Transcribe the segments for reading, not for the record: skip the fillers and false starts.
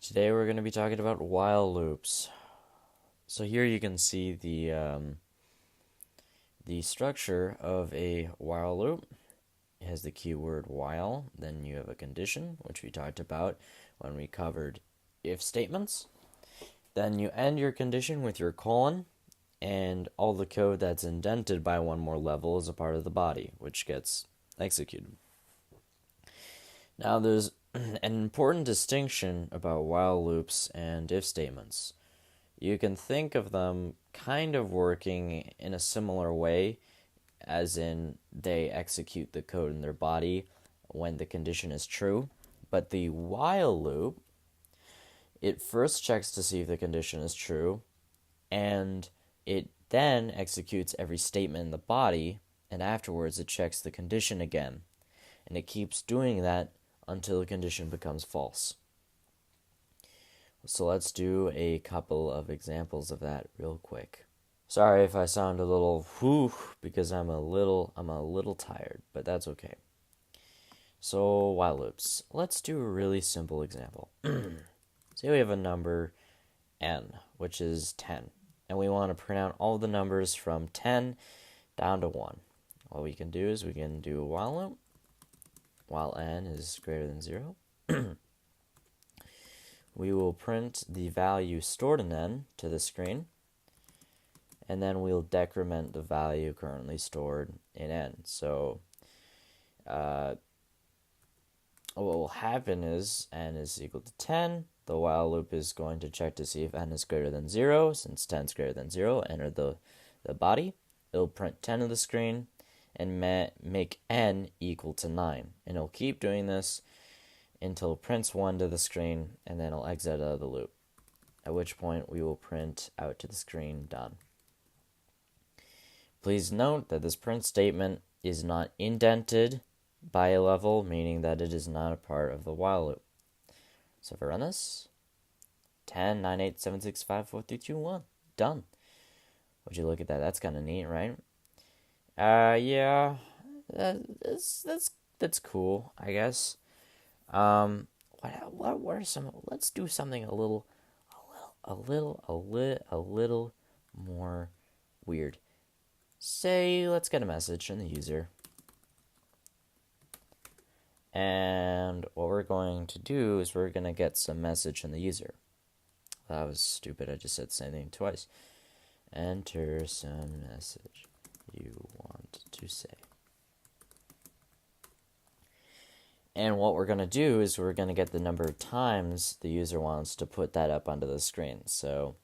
Today we're going to be talking about while loops. So here you can see the structure of a while loop. It has the keyword while, then you have a condition, which we talked about when we covered if statements. Then you end your condition with your colon, and all the code that's indented by one more level is a part of the body, which gets executed. Now there's an important distinction about while loops and if statements. You can think of them kind of working in a similar way, as in they execute the code in their body when the condition is true. But the while loop, it first checks to see if the condition is true, and it then executes every statement in the body, and afterwards it checks the condition again. And it keeps doing that until the condition becomes false. So let's do a couple of examples of that real quick. Sorry if I sound a little whew because I'm a little tired, but that's okay. So while loops. Let's do a really simple example. Say we have a number n, which is 10, and we want to print out all the numbers from 10 down to 1. What we can do is we can do a while loop while n is greater than 0. We will print the value stored in n to the screen, and then we'll decrement the value currently stored in n. So what will happen is n is equal to 10. The while loop is going to check to see if n is greater than 0. Since 10 is greater than 0, enter the body. It'll print 10 to the screen and make n equal to 9. And it'll keep doing this until it prints 1 to the screen, and then it'll exit out of the loop, at which point we will print out to the screen done. Please note that this print statement is not indented by a level, meaning that it is not a part of the while loop. So if I run this, 10, 9, 8, 7, 6, 5, 4, 3, 2, 1, done. Would you look at that? That's kind of neat, right? Yeah, that's cool, I guess. What are some? Let's do something a little more weird. Say, let's get a message from the user. And what we're going to do is we're going to get some message from the user. That was stupid. I just said the same thing twice. Enter some message you want to say. And what we're going to do is we're going to get the number of times the user wants to put that up onto the screen. So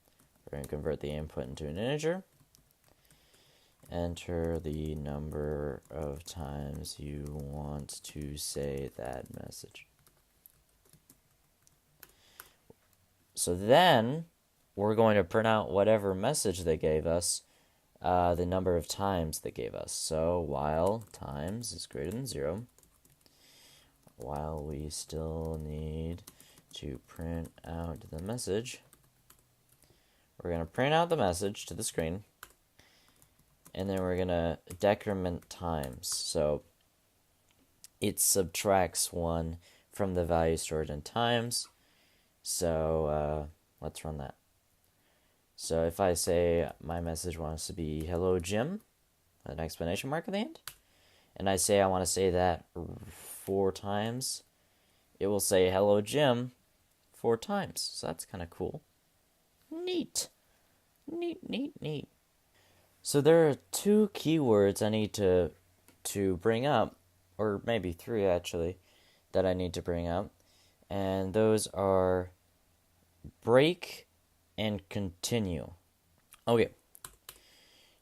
we're going to convert the input into an integer. Enter the number of times you want to say that message. So then we're going to print out whatever message they gave us, the number of times they gave us. So while times is greater than 0, while we still need to print out the message, we're going to print out the message to the screen, and then we're going to decrement times. So it subtracts 1 from the value stored in times. So let's run that. So if I say my message wants to be hello Jim, with an exclamation mark at the end, and I say I want to say that 4 times, it will say hello Jim 4 times. So that's kind of cool. Neat. So there are 2 keywords I need to bring up, or maybe 3 actually, that I need to bring up. And those are break and continue. Okay.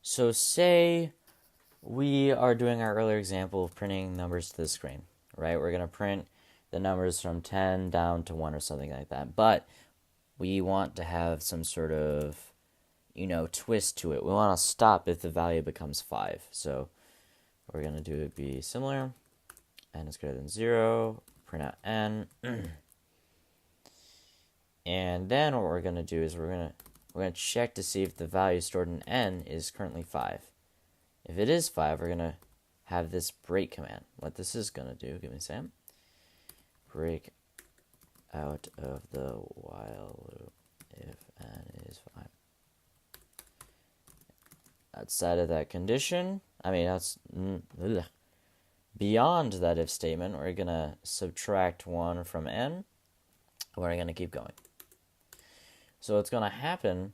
So say we are doing our earlier example of printing numbers to the screen, right? We're going to print the numbers from 10 down to 1 or something like that. But we want to have some sort of, twist to it. We want to stop if the value becomes 5. So what we're going to do would be similar. N is greater than 0. Print out n. And then what we're going to do is we're going to check to see if the value stored in n is currently 5. If it is 5, we're going to have this break command. What this is going to do, give me a second. Break out of the while loop if n is 5. Outside of that condition, beyond that if statement, we're going to subtract 1 from n. We're going to keep going. So what's going to happen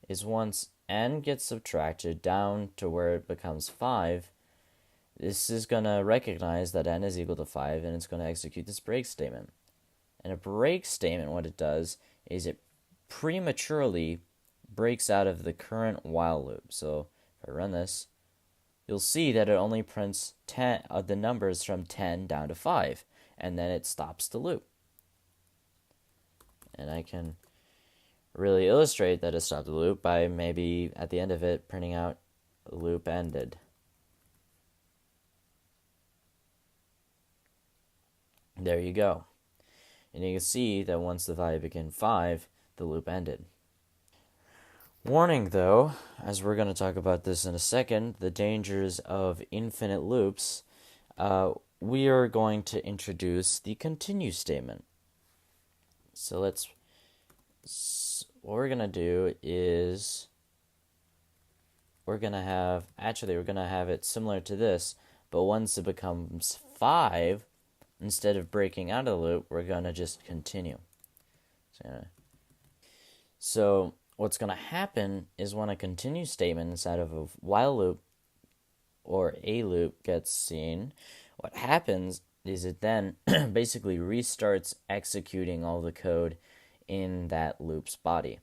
is once n gets subtracted down to where it becomes 5, this is going to recognize that n is equal to 5, and it's going to execute this break statement. And a break statement, what it does is it prematurely breaks out of the current while loop. So if I run this, you'll see that it only prints the numbers from 10 down to 5, and then it stops the loop. And I can really illustrate that it stopped the loop by maybe at the end of it printing out loop ended. There you go. And you can see that once the value became 5, the loop ended. Warning though, as we're going to talk about this in a second, the dangers of infinite loops, we are going to introduce the continue statement. So what we're going to do is we're going to have it similar to this, but once it becomes 5, instead of breaking out of the loop, we're going to just continue. So what's going to happen is when a continue statement inside of a while loop or a loop gets seen, what happens is it then basically restarts executing all the code in that loop's body.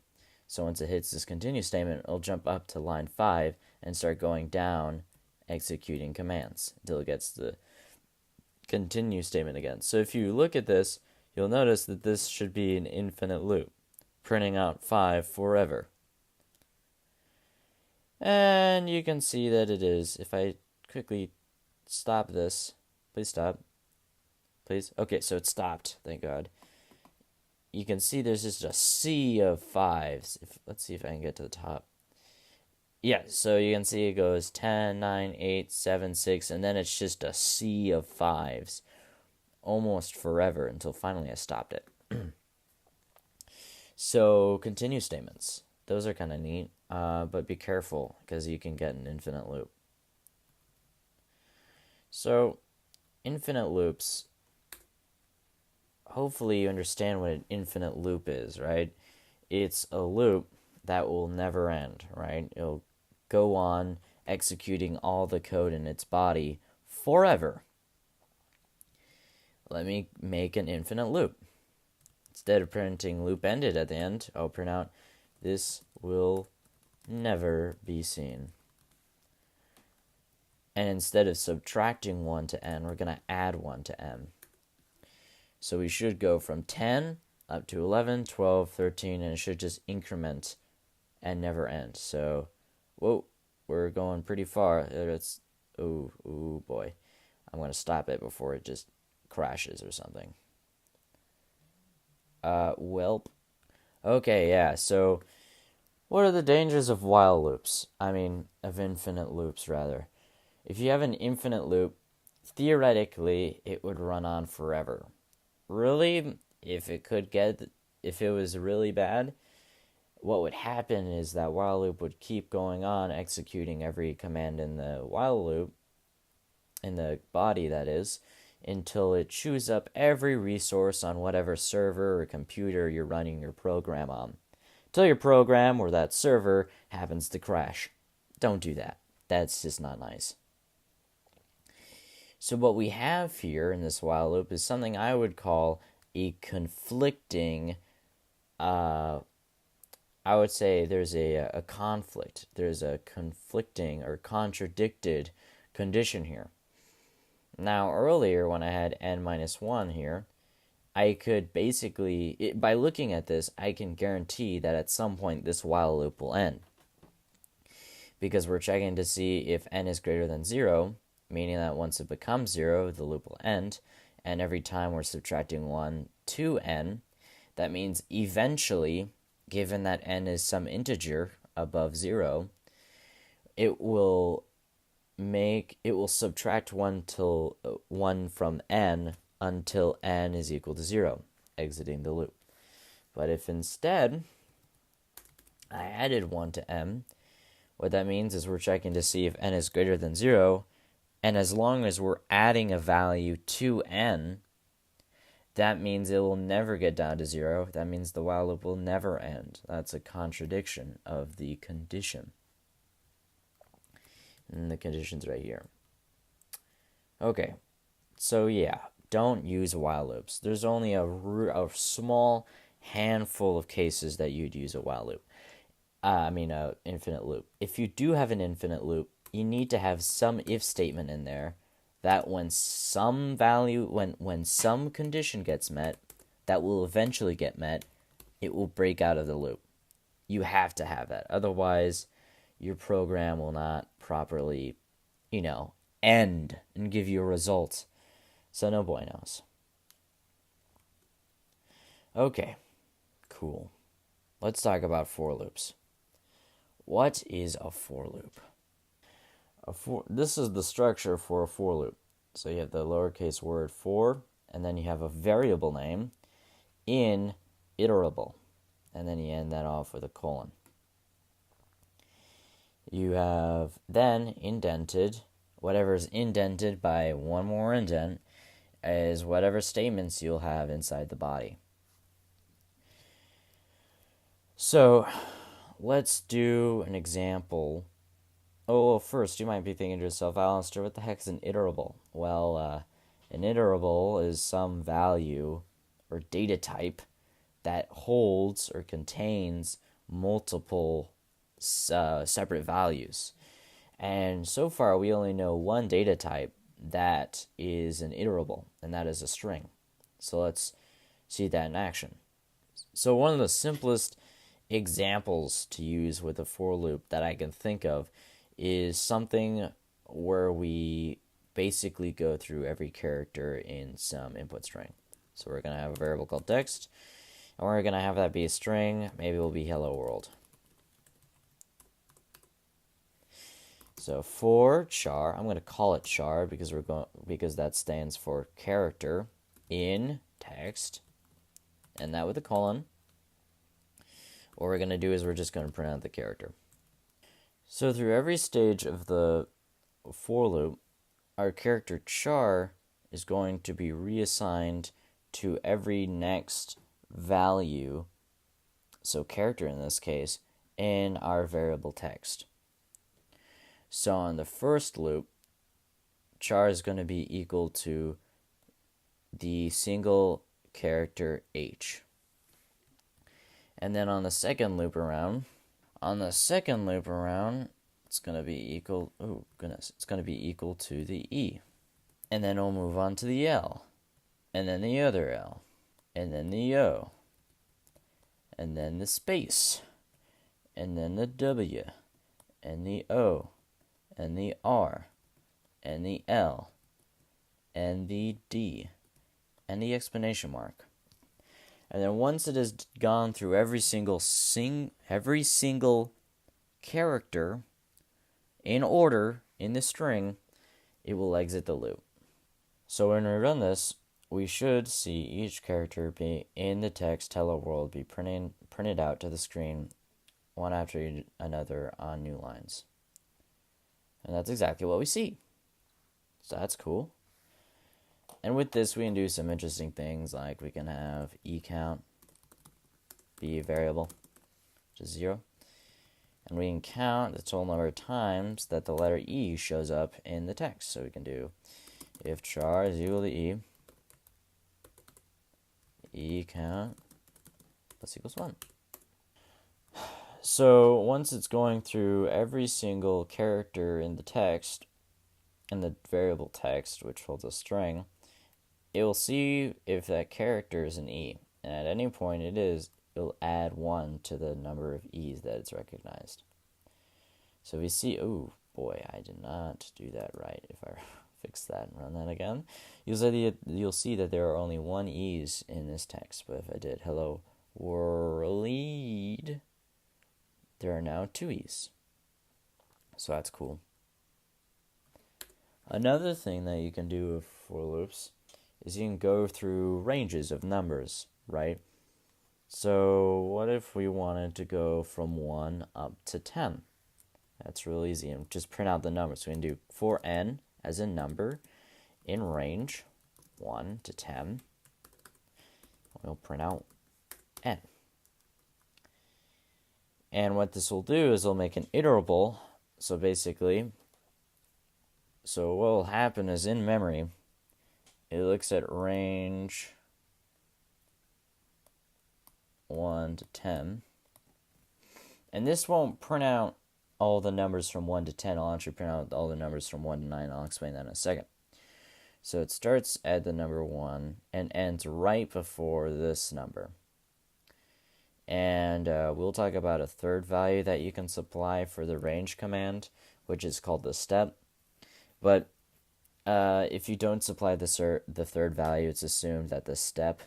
So once it hits this continue statement, it'll jump up to line 5 and start going down executing commands until it gets the continue statement again. So if you look at this, you'll notice that this should be an infinite loop, printing out 5 forever. And you can see that it is. If I quickly stop this, please stop. Please. Okay, so it stopped, thank God. You can see there's just a sea of 5s. Let's see if I can get to the top. Yeah, so you can see it goes 10, 9, 8, 7, 6, and then it's just a sea of 5s almost forever until finally I stopped it. So, continue statements. Those are kind of neat, but be careful because you can get an infinite loop. So, infinite loops, hopefully you understand what an infinite loop is, right? It's a loop that will never end, right? It'll go on executing all the code in its body forever. Let me make an infinite loop. Instead of printing loop ended at the end, I'll print out this will never be seen. And instead of subtracting 1 to n, we're going to add 1 to m. So we should go from 10 up to 11, 12, 13, and it should just increment and never end. So, whoa, we're going pretty far. Oh boy. I'm going to stop it before it just crashes or something. Welp. Okay, yeah, so what are the dangers of while loops? Of infinite loops, rather. If you have an infinite loop, theoretically, it would run on forever. Really, if it was really bad, what would happen is that while loop would keep going on, executing every command in the while loop, in the body that is, until it chews up every resource on whatever server or computer you're running your program on. Until your program or that server happens to crash. Don't do that. That's just not nice. So what we have here in this while loop is something I would call a conflicting, I would say there's a conflict. There's a conflicting or contradicted condition here. Now, earlier when I had n-1 here, I could basically, by looking at this, I can guarantee that at some point this while loop will end. Because we're checking to see if n is greater than 0, meaning that once it becomes 0, the loop will end. And every time we're subtracting 1 to n, that means eventually, given that n is some integer above 0, it will subtract 1 from n until n is equal to 0. exiting the loop. But if instead I added 1 to m, what that means is we're checking to see if n is greater than 0, and as long as we're adding a value to n, that means it will never get down to 0. That means the while loop will never end. That's a contradiction of the condition. And the condition's right here. Okay, so yeah, don't use while loops. There's only a small handful of cases that you'd use a while loop. An infinite loop. If you do have an infinite loop, you need to have some if statement in there that when some value, when some condition gets met, that will eventually get met, it will break out of the loop. You have to have that. Otherwise, your program will not properly, end and give you a result. So no buenos. Okay, cool. Let's talk about for loops. What is a for loop? This is the structure for a for loop. So you have the lowercase word for, and then you have a variable name in iterable, and then you end that off with a colon. You have then indented. Whatever is indented by one more indent is whatever statements you'll have inside the body. So let's do an example. Oh, well, first you might be thinking to yourself, Alastar, what the heck is an iterable? Well, an iterable is some value or data type that holds or contains multiple separate values. And so far, we only know one data type that is an iterable, and that is a string. So let's see that in action. So one of the simplest examples to use with a for loop that I can think of is something where we basically go through every character in some input string. So we're going to have a variable called text, and we're going to have that be a string. Maybe it will be hello world. So for char, I'm going to call it char because that stands for character in text, and that with a colon. What we're going to do is we're just going to print out the character. So through every stage of the for loop, our character char is going to be reassigned to every next value, so character in this case, in our variable text. So on the first loop, char is going to be equal to the single character h. And then on the second loop around, it's going to be equal, it's going to be equal to the e. And then we'll move on to the L, and then the other L, and then the O, and then the space, and then the W, and the O, and the R, and the L, and the D, and the exclamation mark. And then once it has gone through every single character in order in the string, it will exit the loop. So when we run this, we should see each character be in the text hello world be printed out to the screen one after another on new lines. And that's exactly what we see. So that's cool. And with this, we can do some interesting things, like we can have eCount be a variable, which is 0. And we can count the total number of times that the letter E shows up in the text. So we can do if char is equal to E count plus equals 1. So once it's going through every single character in the text, in the variable text, which holds a string, it will see if that character is an E. And at any point it'll add 1 to the number of E's that it's recognized. So we see, oh boy, I did not do that right. If I fix that and run that again, you'll see that there are only 1 E's in this text. But if I did hello world, there are now 2 E's. So that's cool. Another thing that you can do with for loops is you can go through ranges of numbers. right? So what if we wanted to go from 1 up to 10? That's real easy. And just print out the numbers. So we can do for n as a number in range 1 to 10. We'll print out n. And what this will do is it'll make an iterable. So basically, so what will happen is in memory, it looks at range 1 to 10. And this won't print out all the numbers from 1 to 10. I'll actually print out all the numbers from 1 to 9. I'll explain that in a second. So it starts at the number 1 and ends right before this number. And we'll talk about a third value that you can supply for the range command, which is called the step. But if you don't supply the third value, it's assumed that the step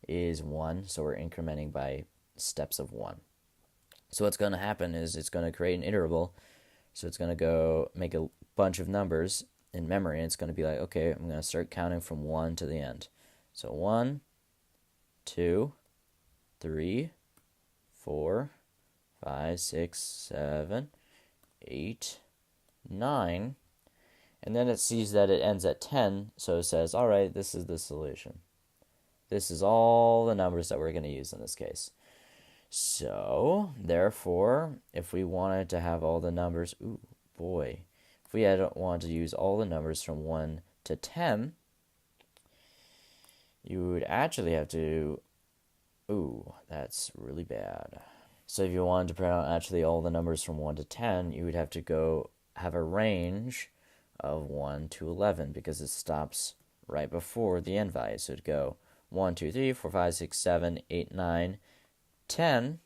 is 1, so we're incrementing by steps of 1. So what's going to happen is it's going to create an iterable. So it's going to go make a bunch of numbers in memory, and it's going to be like, okay, I'm going to start counting from 1 to the end. So 1, 2, 3, 4, 5, 6, 7, 8, 9, and then it sees that it ends at 10, so it says, all right, this is the solution. This is all the numbers that we're going to use in this case. So, therefore, if we wanted to have all the numbers, if we wanted to use all the numbers from 1 to 10, you would actually have to, that's really bad. So if you wanted to print out actually all the numbers from 1 to 10, you would have to go have a range of 1 to 11 because it stops right before the end value. So it'd go 1, 2, 3, 4, 5, 6, 7, 8, 9, 10.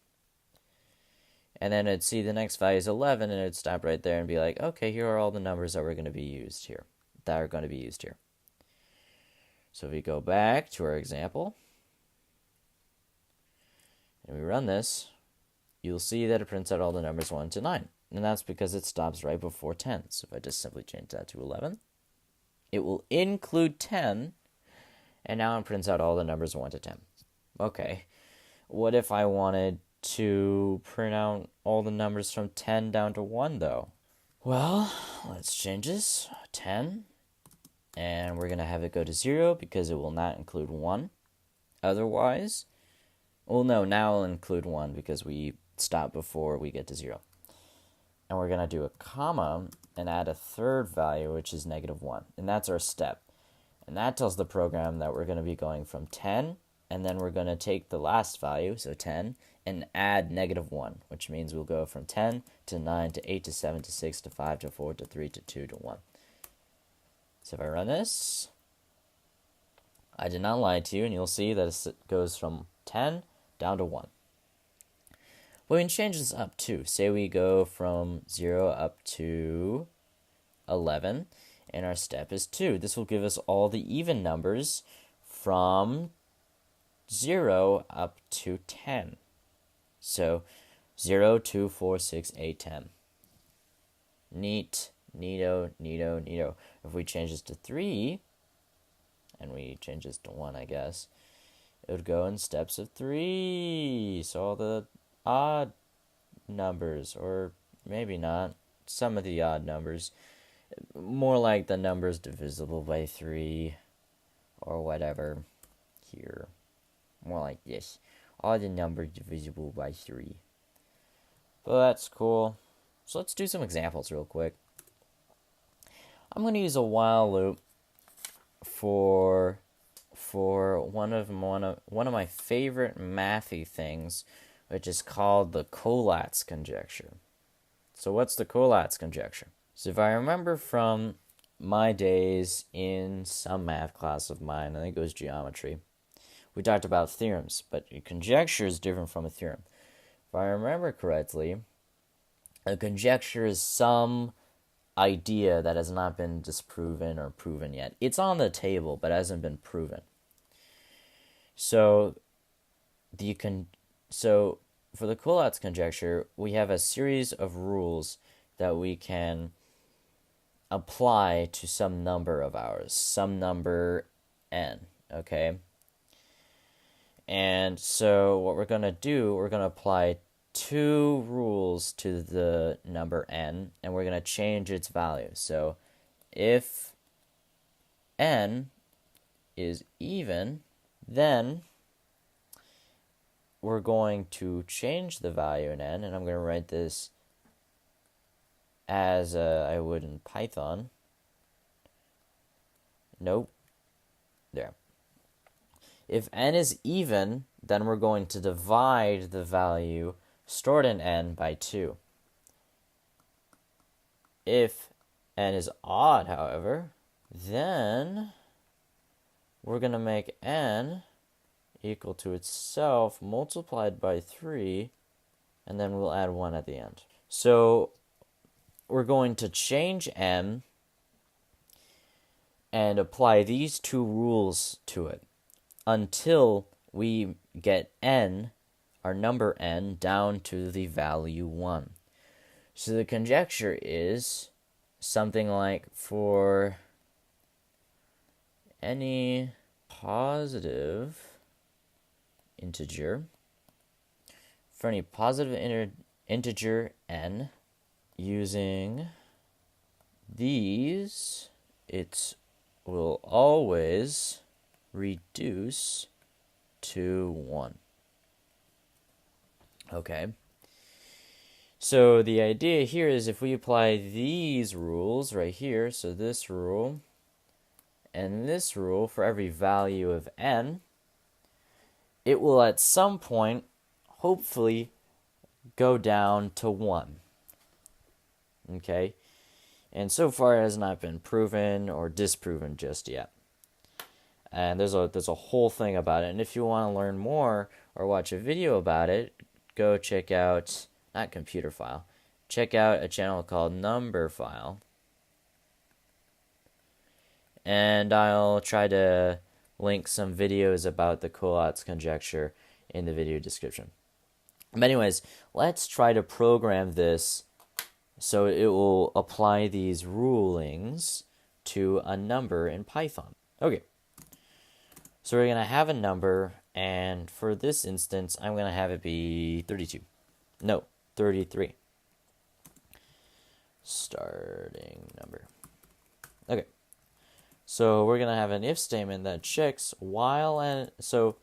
And then it'd see the next value is 11, and it'd stop right there and be like, okay, here are all the numbers that are going to be used here. So if we go back to our example, and we run this, you'll see that it prints out all the numbers 1 to 9. And that's because it stops right before 10. So if I just simply change that to 11, it will include 10, and now it prints out all the numbers 1 to 10. Okay, what if I wanted to print out all the numbers from 10 down to 1, though? Well, let's change this, 10, and we're going to have it go to 0 because it will not include 1. Otherwise, now it'll include 1 because we stop before we get to 0. And we're going to do a comma and add a third value, which is -1. And that's our step. And that tells the program that we're going to be going from 10, and then we're going to take the last value, so 10, and add -1, which means we'll go from 10 to 9 to 8 to 7 to 6 to 5 to 4 to 3 to 2 to 1. So if I run this, I did not lie to you, and you'll see that it goes from 10 down to 1. But we can change this up too. Say we go from 0 up to 11, and our step is 2. This will give us all the even numbers from 0 up to 10. So 0, 2, 4, 6, 8, 10. Neat, neato, neato, neato. If we change this to 3, and we change this to 1, I guess, it would go in steps of 3. So all the odd numbers, or maybe not, some of the odd numbers, more like the numbers divisible by 3, or whatever, here, more like this, all the numbers divisible by 3. But that's cool. So let's do some examples real quick. I'm going to use a while loop for one of my favorite mathy things, which is called the Collatz Conjecture. So what's the Collatz Conjecture? So if I remember from my days in some math class of mine, I think it was geometry, we talked about theorems, but a conjecture is different from a theorem. If I remember correctly, a conjecture is some idea that has not been disproven or proven yet. It's on the table, but hasn't been proven. So for the Collatz conjecture, we have a series of rules that we can apply to some number of ours, some number n, okay? And so what we're going to do, we're going to apply two rules to the number n, and we're going to change its value. So if n is even, then we're going to change the value in n, and I'm going to write this as I would in Python. Nope. There. If n is even, then we're going to divide the value stored in n by 2. If n is odd, however, then we're going to make n equal to itself multiplied by 3, and then we'll add 1 at the end. So we're going to change n and apply these two rules to it until we get n, our number n, down to the value 1. So the conjecture is something like for any positive integer, integer n, using these, it will always reduce to 1. Okay. So the idea here is if we apply these rules right here, so this rule and this rule for every value of n, it will at some point hopefully go down to 1. Okay? And so far it has not been proven or disproven just yet. And there's a whole thing about it. And if you want to learn more or watch a video about it, go check out, not Computer File, check out a channel called Number File. And I'll try to link some videos about the Collatz Conjecture in the video description. But anyways, let's try to program this so it will apply these rulings to a number in Python. Okay. So we're going to have a number, and for this instance, I'm going to have it be 32. No, 33. Starting number. Okay. So we're going to have an if statement that checks while n. So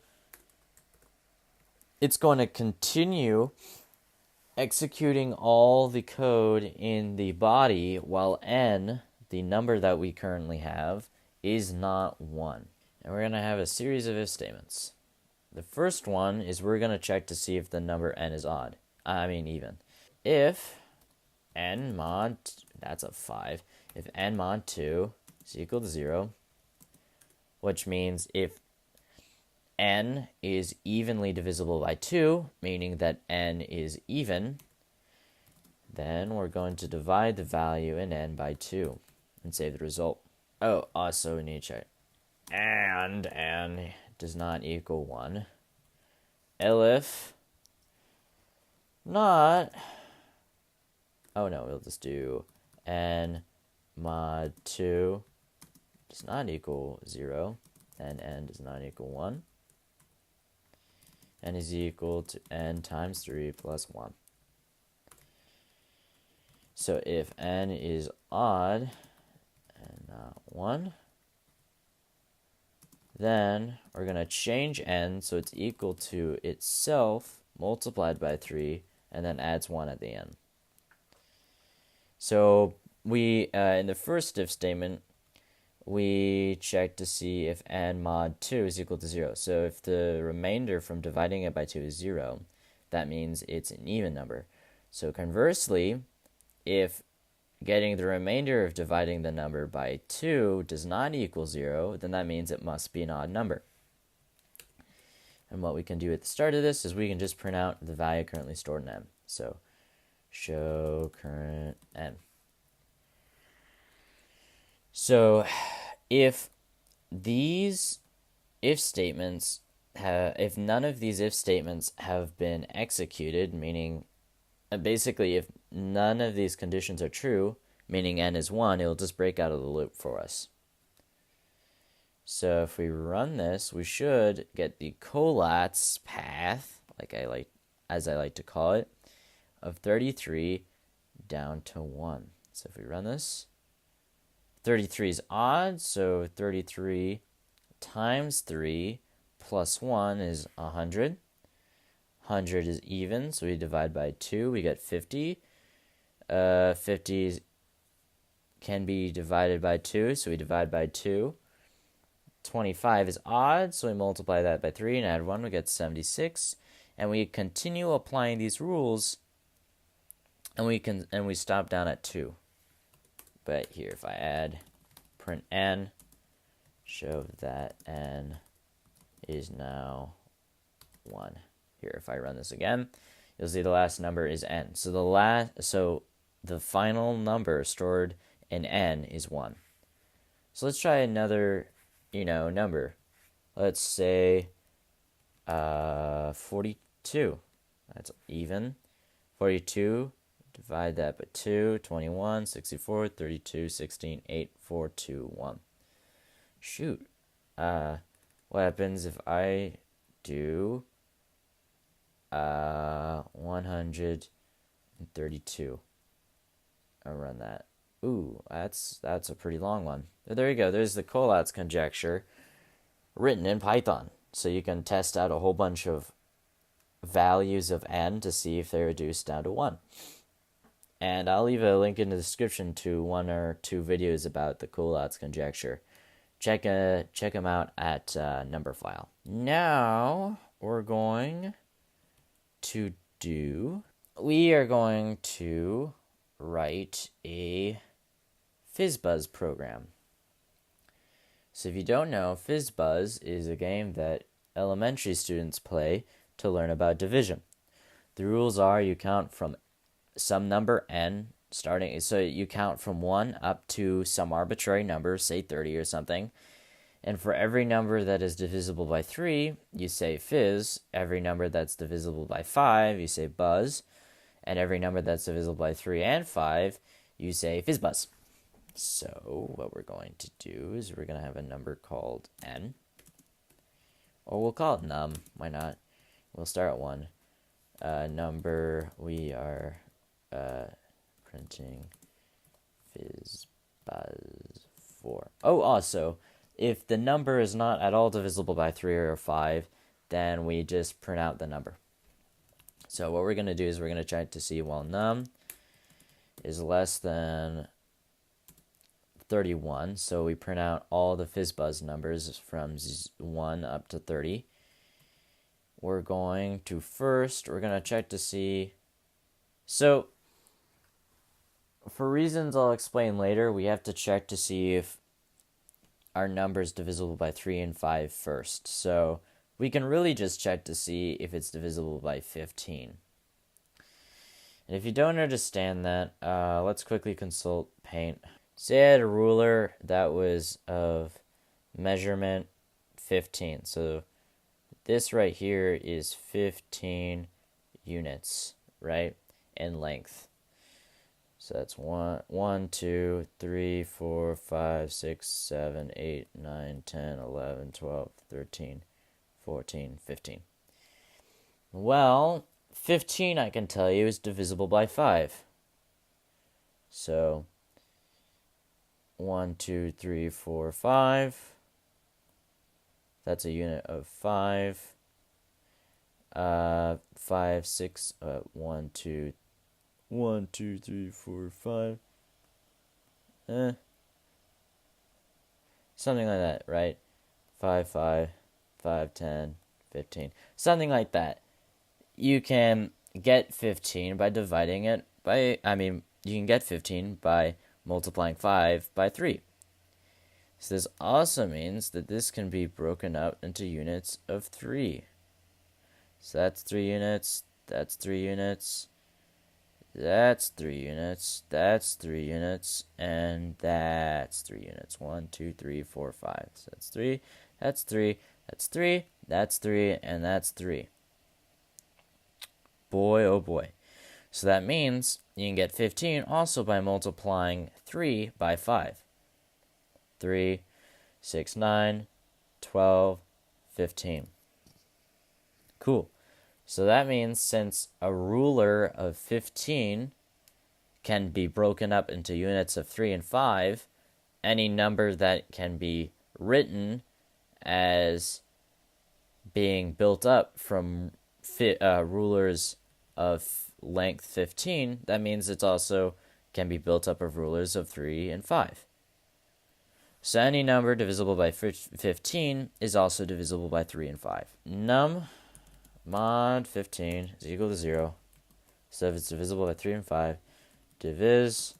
it's going to continue executing all the code in the body while n, the number that we currently have, is not 1. And we're going to have a series of if statements. The first one is we're going to check to see if the number n is even. If n mod, that's a 5, if n mod 2 is equal to 0, which means if n is evenly divisible by 2, meaning that n is even, then we're going to divide the value in n by 2 and save the result. Oh, also we need to check. And n does not equal 1. Elif not. Oh no, we'll just do n mod 2 does not equal 0, and n does not equal 1. N is equal to n times 3 plus 1. So if n is odd and not 1, then we're going to change n so it's equal to itself multiplied by 3 and then adds 1 at the end. So we, in the first if statement, we check to see if n mod 2 is equal to 0. So if the remainder from dividing it by 2 is 0, that means it's an even number. So conversely, if getting the remainder of dividing the number by 2 does not equal 0, then that means it must be an odd number. And what we can do at the start of this is we can just print out the value currently stored in n. So show current n. So if these if statements if none of these if statements have been executed, meaning basically if none of these conditions are true, meaning n is 1, it'll just break out of the loop for us. So if we run this, we should get the Collatz path, as I like to call it, of 33 down to 1. So if we run this, 33 is odd, so 33 times 3 plus 1 is 100. 100 is even, so we divide by 2, we get 50. 50 can be divided by 2, so we divide by 2. 25 is odd, so we multiply that by 3 and add 1, we get 76. And we continue applying these rules, and we stop down at 2. But here, if I add print n, show that n is now 1. Here, if I run this again, you'll see the last number is n. So the final number stored in n is 1. So let's try another, number. Let's say 42. That's even. 42, divide that by 2, 21, 64, 32, 16, 8, 4, 2, 1. Shoot. What happens if I do 132? I'll run that. Ooh, that's a pretty long one. But there you go. There's the Collatz Conjecture written in Python. So you can test out a whole bunch of values of n to see if they reduce down to 1. And I'll leave a link in the description to 1 or 2 videos about the Collatz Conjecture. Check them out at Numberphile. Now we are going to write a Fizzbuzz program. So if you don't know, Fizzbuzz is a game that elementary students play to learn about division. The rules are you count from some number n, so you count from 1 up to some arbitrary number, say 30 or something. And for every number that is divisible by 3, you say fizz. Every number that's divisible by 5, you say buzz. And every number that's divisible by 3 and 5, you say fizzbuzz. So what we're going to do is we're going to have a number called n. Or we'll call it num. Why not? We'll start at 1. Number, we are printing fizzbuzz 4. Oh, also, if the number is not at all divisible by 3 or 5, then we just print out the number. So what we're going to do is we're going to check to see while num is less than 31. So we print out all the Fizzbuzz numbers from 1 up to 30. We're going to check to see. So for reasons I'll explain later, we have to check to see if our number is divisible by 3 and 5 first. So we can really just check to see if it's divisible by 15. And if you don't understand that, let's quickly consult Paint. Say I had a ruler that was of measurement 15. So this right here is 15 units, right, in length. So that's 1, 2, 3, 4, 5, 6, 7, 8, 9, 10, 11, 12, 13, 14, 15. Well, 15, I can tell you, is divisible by 5. So 1, 2, 3, 4, 5. That's a unit of 5. 5, 6, 1, 2, 3, 4, 5. Something like that, right? 5, 5, 5, 10, 15. Something like that. You can get 15 by dividing it by, you can get 15 by multiplying 5 by 3. So this also means that this can be broken up into units of 3. So that's 3 units, that's 3 units, that's 3 units, that's 3 units, and that's 3 units. 1, 2, 3, 4, 5. So that's 3, that's 3, that's 3, that's 3, and that's 3. Boy, oh boy. So that means you can get 15 also by multiplying 3 by 5. 3, 6, 9, 12, 15. Cool. So that means since a ruler of 15 can be broken up into units of 3 and 5, any number that can be written as being built up from rulers of length 15, that means it also can be built up of rulers of 3 and 5. So any number divisible by 15 is also divisible by 3 and 5. Num mod 15 is equal to 0. So if it's divisible by 3 and 5, divise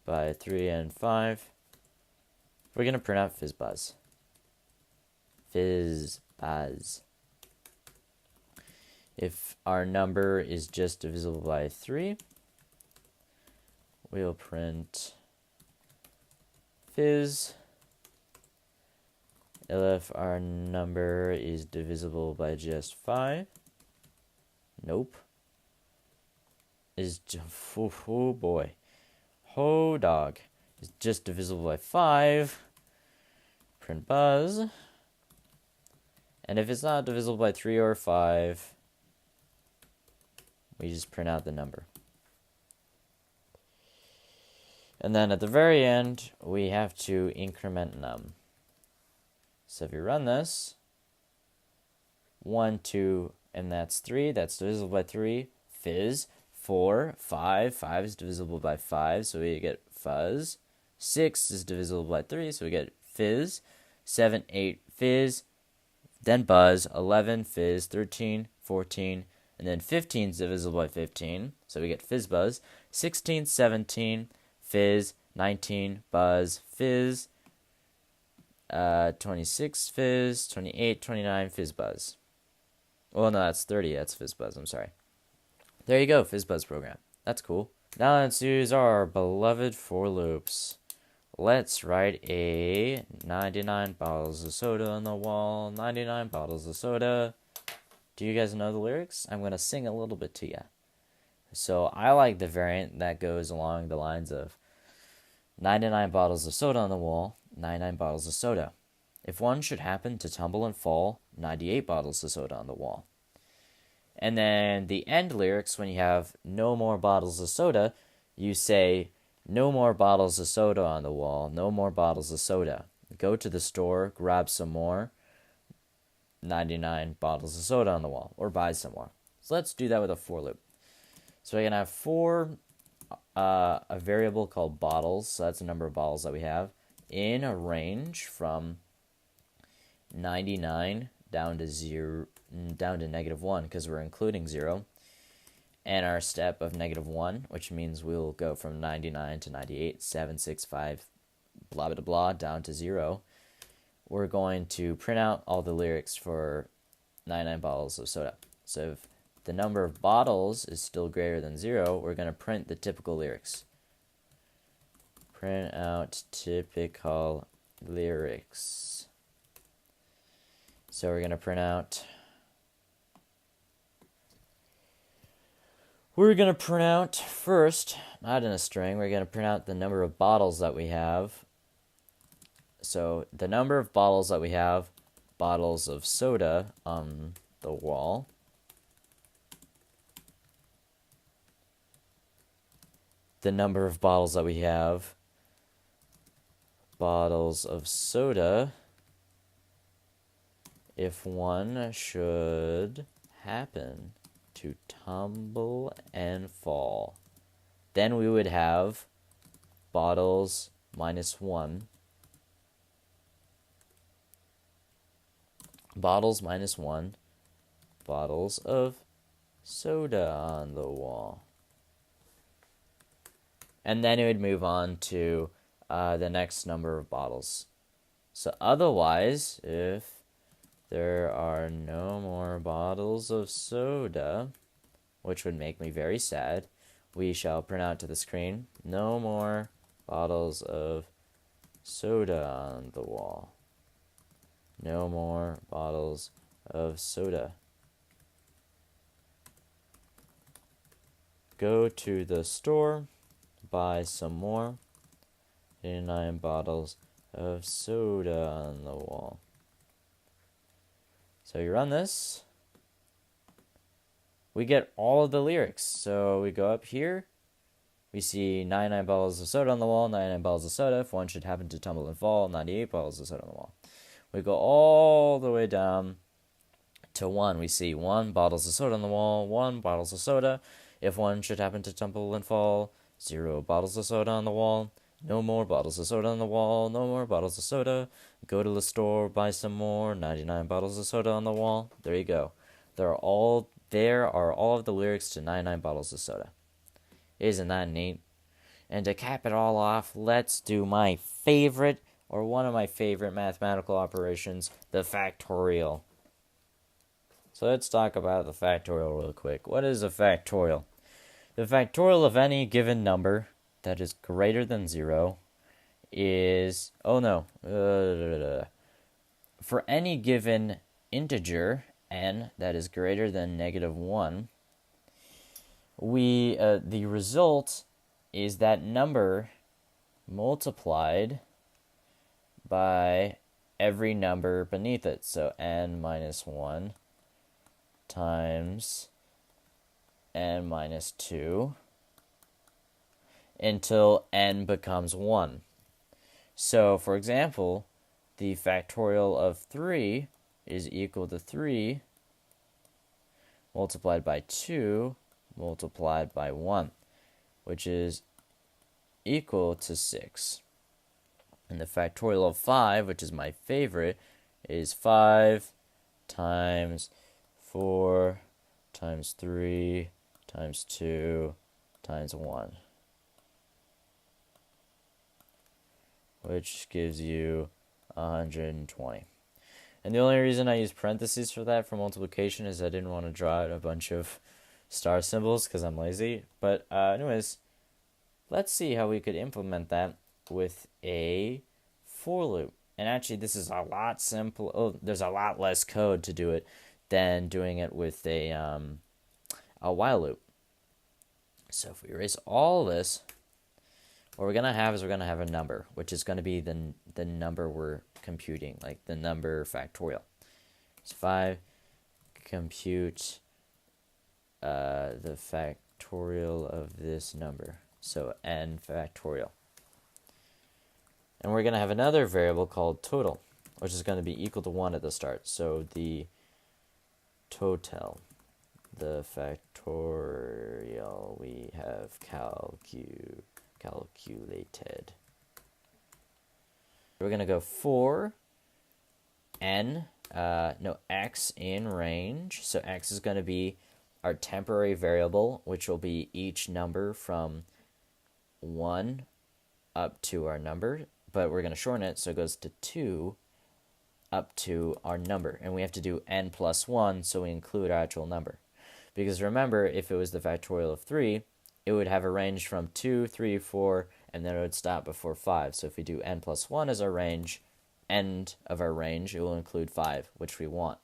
by 3 and 5. We're going to print out Fizzbuzz. Fizzbuzz. If our number is just divisible by 3, we'll print Fizz. If our number is divisible by just 5, nope. Is oh boy. Ho dog. Is just divisible by 5. Print Buzz. And if it's not divisible by 3 or 5, we just print out the number. And then at the very end, we have to increment num. So if you run this, 1, 2, and that's 3, that's divisible by 3, fizz, 4, 5, 5 is divisible by 5, so we get fuzz, 6 is divisible by 3, so we get fizz, 7, 8, fizz, then buzz, 11, fizz, 13, 14, and then 15 is divisible by 15, so we get fizzbuzz, 16, 17, fizz, 19, buzz, fizz, 26 fizz, 28, 29 fizzbuzz. Well, no, that's 30. That's fizzbuzz. I'm sorry. There you go, Fizzbuzz Program. That's cool. Now let's use our beloved for loops. Let's write a 99 bottles of soda on the wall. 99 bottles of soda. Do you guys know the lyrics? I'm going to sing a little bit to you. So I like the variant that goes along the lines of 99 bottles of soda on the wall. 99 bottles of soda. If one should happen to tumble and fall, 98 bottles of soda on the wall. And then the end lyrics, when you have no more bottles of soda, you say, no more bottles of soda on the wall, no more bottles of soda. Go to the store, grab some more, 99 bottles of soda on the wall, or buy some more. So let's do that with a for loop. So we're going to have a variable called bottles, so that's the number of bottles that we have, in a range from 99 down to -1 because we're including 0, and our step of -1, which means we'll go from 99 to 98, 7, 6, 5, blah blah blah down to 0. We're going to print out all the lyrics for 99 bottles of soda. So if the number of bottles is still greater than 0, we're going to print the typical lyrics. Print out typical lyrics. So we're going to print out... first, not in a string, we're going to print out the number of bottles that we have. So the number of bottles that we have, bottles of soda on the wall. The number of bottles that we have, bottles of soda, if one should happen to tumble and fall, then we would have bottles -1, bottles -1, bottles of soda on the wall. And then it would move on to the next number of bottles. So otherwise, if there are no more bottles of soda, which would make me very sad, we shall print out to the screen, no more bottles of soda on the wall. No more bottles of soda. Go to the store, buy some more, 89 bottles of soda on the wall. So you run this. We get all of the lyrics. So we go up here. We see 99 bottles of soda on the wall, 99 bottles of soda. If one should happen to tumble and fall, 98 bottles of soda on the wall. We go all the way down to 1. We see 1 bottles of soda on the wall, 1 bottles of soda. If one should happen to tumble and fall, 0 bottles of soda on the wall. No more bottles of soda on the wall, no more bottles of soda. Go to the store, buy some more, 99 bottles of soda on the wall. There you go. There are all of the lyrics to 99 bottles of soda. Isn't that neat? And to cap it all off, let's do my favorite, or one of my favorite mathematical operations, the factorial. So let's talk about the factorial real quick. What is a factorial? The factorial of any given number that is greater than 0 is... For any given integer, n, that is greater than -1, the result is that number multiplied by every number beneath it. So n minus 1 times n minus 2 until n becomes 1. So, for example, the factorial of 3 is equal to 3 multiplied by 2 multiplied by 1, which is equal to 6. And the factorial of 5, which is my favorite, is 5 times 4 times 3 times 2 times 1, which gives you 120. And the only reason I use parentheses for that for multiplication is I didn't want to draw out a bunch of star symbols because I'm lazy. But anyways, let's see how we could implement that with a for loop. And actually, this is a lot simpler. Oh, there's a lot less code to do it than doing it with a while loop. So if we erase all this, what we're going to have is a number, which is going to be the number we're computing, like the number factorial. So 5, compute the factorial of this number. So n factorial. And we're going to have another variable called total, which is going to be equal to 1 at the start. So the total, the factorial we have calculated. We're going to go for x in range. So x is going to be our temporary variable, which will be each number from 1 up to our number. But we're going to shorten it, so it goes to 2 up to our number. And we have to do n plus 1, so we include our actual number. Because remember, if it was the factorial of 3, it would have a range from 2, 3, 4, and then it would stop before 5. So if we do n plus 1 as our range, end of our range, it will include 5, which we want.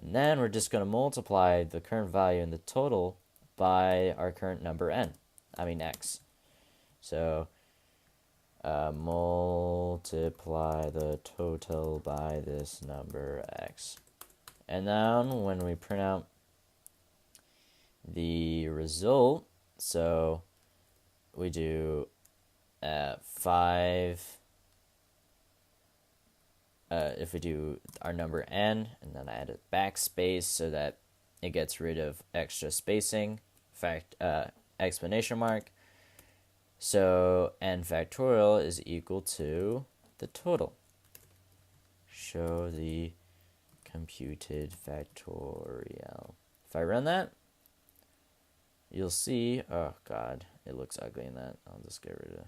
And then we're just going to multiply the current value in the total by our current number x. So multiply the total by this number x. And then when we print out the result, so we do 5, if we do our number n, and then I add a backspace so that it gets rid of extra spacing, exclamation mark. So n factorial is equal to the total. Show the computed factorial. If I run that, you'll see, oh god, it looks ugly in that. I'll just get rid of it.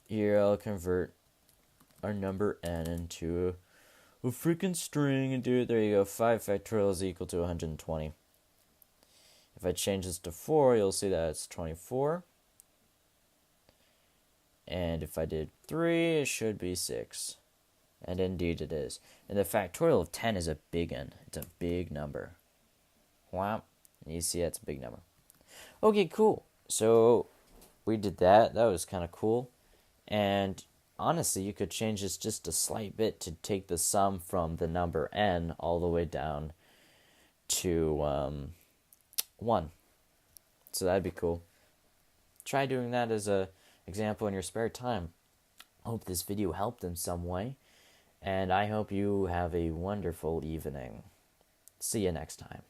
Here I'll convert our number n into a freaking string and do it. There you go. 5 factorial is equal to 120. If I change this to 4, you'll see that it's 24. And if I did 3, it should be 6. And indeed it is. And the factorial of 10 is a big one. It's a big number. Wow. You see that's a big number. Okay, cool. So we did that. That was kind of cool. And honestly, you could change this just a slight bit to take the sum from the number n all the way down to 1. So that'd be cool. Try doing that as a example in your spare time. Hope this video helped in some way, and I hope you have a wonderful evening. See you next time.